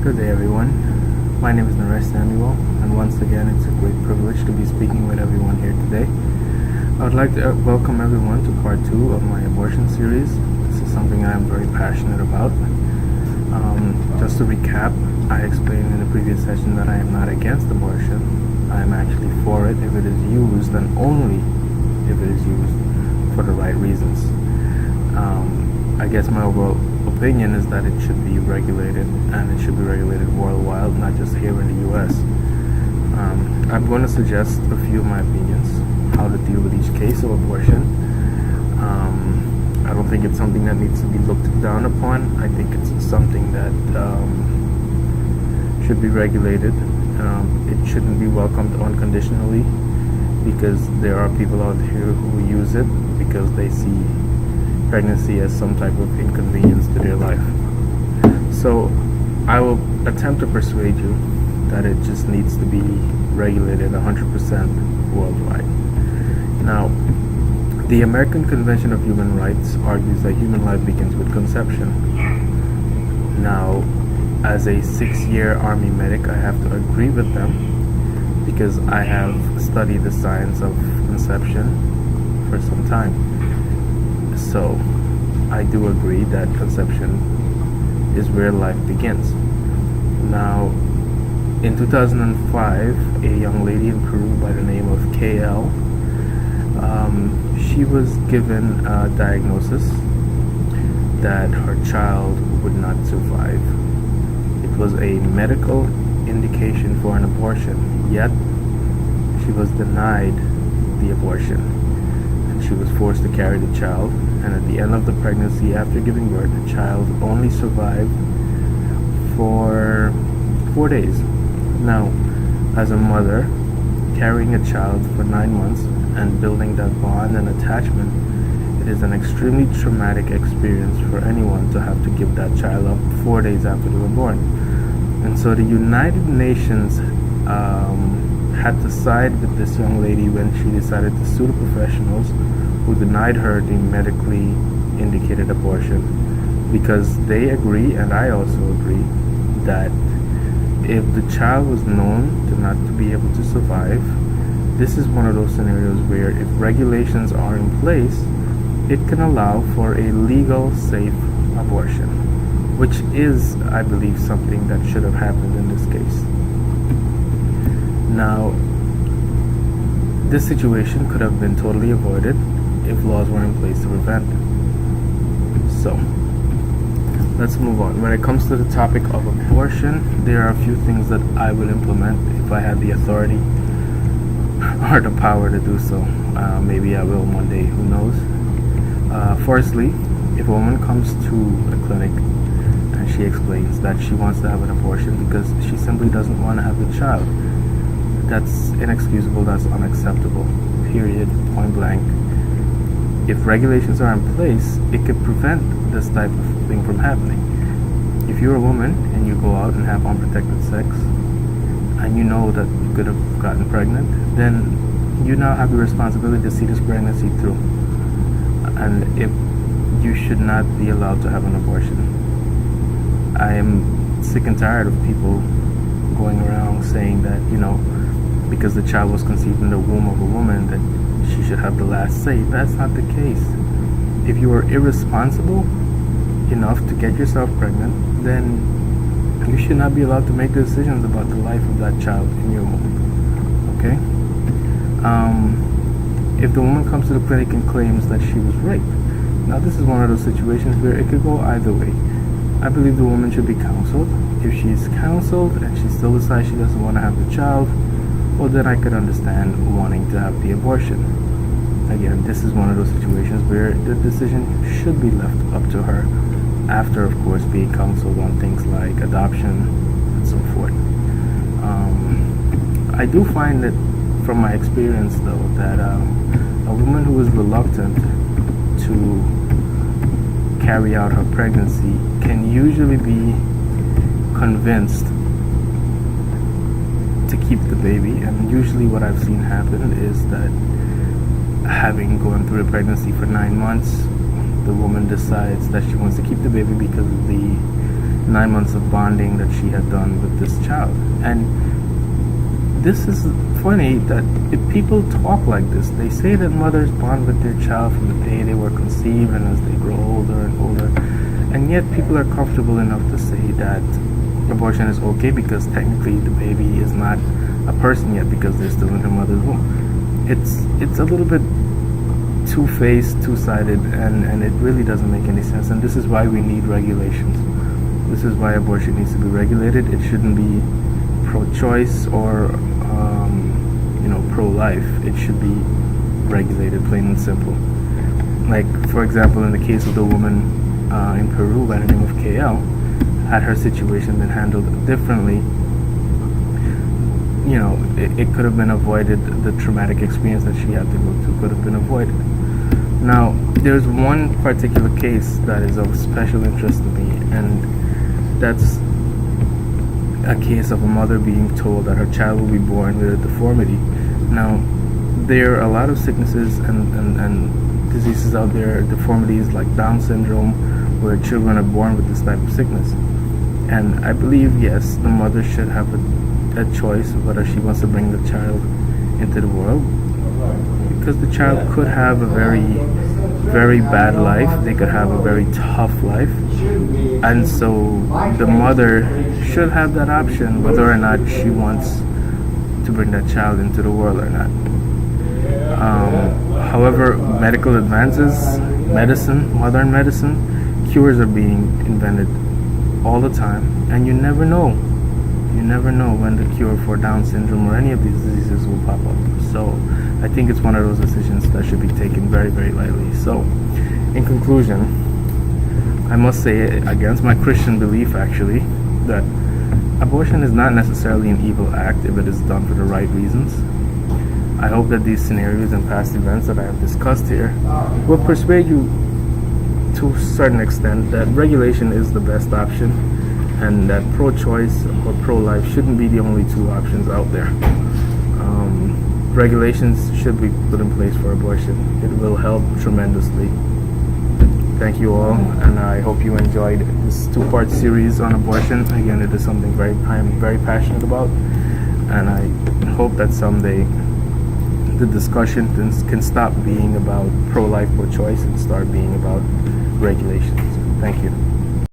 Good day, everyone. My name is Naresh Samuel, and once again, it's a great privilege to be speaking with everyone here today. I would like to welcome everyone to part 2 of my abortion series. This is something I am very passionate about. Just to recap, I explained in the previous session that I am not against abortion. I am actually for it if it is used, and only if it is used for the right reasons. I guess my overall opinion is that it should be regulated, and it should be regulated worldwide, not just here in the U.S. I'm going to suggest a few of my opinions, how to deal with each case of abortion. I don't think it's something that needs to be looked down upon. I think it's something that should be regulated. It shouldn't be welcomed unconditionally, because there are people out here who use it because they see pregnancy as some type of inconvenience to their life. So I will attempt to persuade you that it just needs to be regulated 100% worldwide. Now, the American Convention of Human Rights argues that human life begins with conception. Now, as a 6-year Army medic, I have to agree with them because I have studied the science of conception for some time. So, I do agree that conception is where life begins. Now, in 2005, a young lady in Peru by the name of KL, she was given a diagnosis that her child would not survive. It was a medical indication for an abortion, yet she was denied the abortion, and she was forced to carry the child. And at the end of the pregnancy, after giving birth, the child only survived for 4 days. Now, as a mother, carrying a child for 9 months and building that bond and attachment, it is an extremely traumatic experience for anyone to have to give that child up 4 days after they were born. And so the United Nations had to side with this young lady when she decided to sue the professionals who denied her the medically indicated abortion, because they agree, and I also agree, that if the child was known to not to be able to survive, this is one of those scenarios where if regulations are in place, it can allow for a legal, safe abortion, which is, I believe, something that should have happened in this case. Now, this situation could have been totally avoided if laws were in place to prevent it. So, let's move on. When it comes to the topic of abortion, there are a few things that I will implement if I had the authority or the power to do so. Maybe I will one day, who knows. Firstly, if a woman comes to a clinic and she explains that she wants to have an abortion because she simply doesn't want to have the child, that's inexcusable, that's unacceptable, period, point blank. If regulations are in place, it could prevent this type of thing from happening. If you're a woman and you go out and have unprotected sex, and you know that you could have gotten pregnant, then you now have the responsibility to see this pregnancy through. And if you should not be allowed to have an abortion. I am sick and tired of people going around saying that, because the child was conceived in the womb of a woman, that she should have the last say. That's not the case. If you are irresponsible enough to get yourself pregnant, then you should not be allowed to make decisions about the life of that child in your womb. Okay? If the woman comes to the clinic and claims that she was raped, now this is one of those situations where it could go either way. I believe the woman should be counseled. If she's counseled and she still decides she doesn't want to have the child, well, then I could understand wanting to have the abortion. Again, this is one of those situations where the decision should be left up to her, after, of course, being counseled on things like adoption and so forth. I do find that, from my experience, though, that a woman who is reluctant to carry out her pregnancy can usually be convinced to keep the baby, and usually what I've seen happen is that, having gone through the pregnancy for 9 months, the woman decides that she wants to keep the baby because of the 9 months of bonding that she had done with this child. And this is funny that if people talk like this, they say that mothers bond with their child from the day they were conceived and as they grow older and older, and yet people are comfortable enough to say that abortion is okay because technically the baby is not a person yet because they're still in her mother's womb. It's a little bit two-faced, two-sided, and it really doesn't make any sense. And this is why we need regulations. This is why abortion needs to be regulated. It shouldn't be pro-choice or pro-life. It should be regulated, plain and simple. Like, for example, in the case of the woman in Peru by the name of KL, had her situation been handled differently, it could have been avoided. The traumatic experience that she had to go through could have been avoided. Now, there's one particular case that is of special interest to me, and that's a case of a mother being told that her child will be born with a deformity. Now, there are a lot of sicknesses and diseases out there, deformities like Down syndrome, where children are born with this type of sickness. And I believe, yes, the mother should have a choice whether she wants to bring the child into the world, because the child could have a very, very bad life. They could have a very tough life, and so the mother should have that option whether or not she wants to bring that child into the world or not. However, medical advances, modern medicine, cures are being invented all the time, and you never know when the cure for Down syndrome or any of these diseases will pop up. So I think it's one of those decisions that should be taken very, very lightly. So in conclusion, I must say, against my Christian belief actually, that abortion is not necessarily an evil act if it is done for the right reasons. I hope that these scenarios and past events that I have discussed here will persuade you to a certain extent that regulation is the best option, and that pro-choice or pro-life shouldn't be the only two options out there. Regulations should be put in place for abortion. It will help tremendously. Thank you all, and I hope you enjoyed this 2-part series on abortion. Again, it is something I'm very passionate about, and I hope that someday the discussion can stop being about pro-life, pro-choice, and start being about regulations. Thank you.